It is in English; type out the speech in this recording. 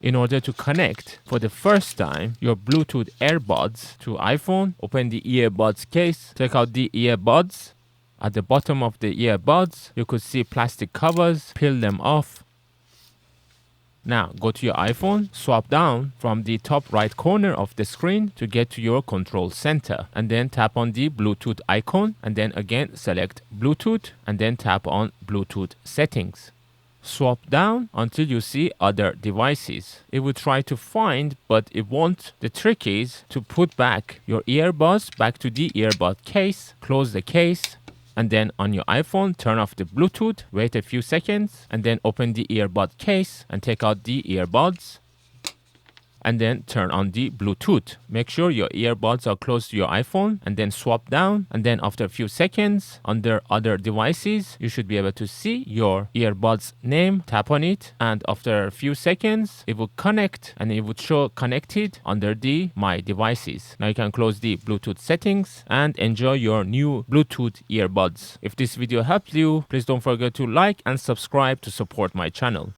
In order to connect for the first time your Bluetooth earbuds to iPhone, open the earbuds case, take out the earbuds. At the bottom of the earbuds, you could see plastic covers, peel them off. Now go to your iPhone, swap down from the top right corner of the screen to get to your control center, and then tap on the Bluetooth icon, and then again select Bluetooth, and then tap on Bluetooth settings. Swap down until you see other devices. It will try to find, but it won't. The trick is to put back your earbuds back to the earbud case, close the case, and then on your iPhone, turn off the Bluetooth, wait a few seconds, and then open the earbud case and take out the earbuds. And then turn on the Bluetooth. Make sure your earbuds are close to your iPhone, and then swap down. And then after a few seconds, under other devices, you should be able to see your earbuds name. Tap on it, and after a few seconds, it will connect, and it would show connected under the My Devices. Now you can close the Bluetooth settings and enjoy your new Bluetooth earbuds. If this video helped you, please don't forget to like and subscribe to support my channel.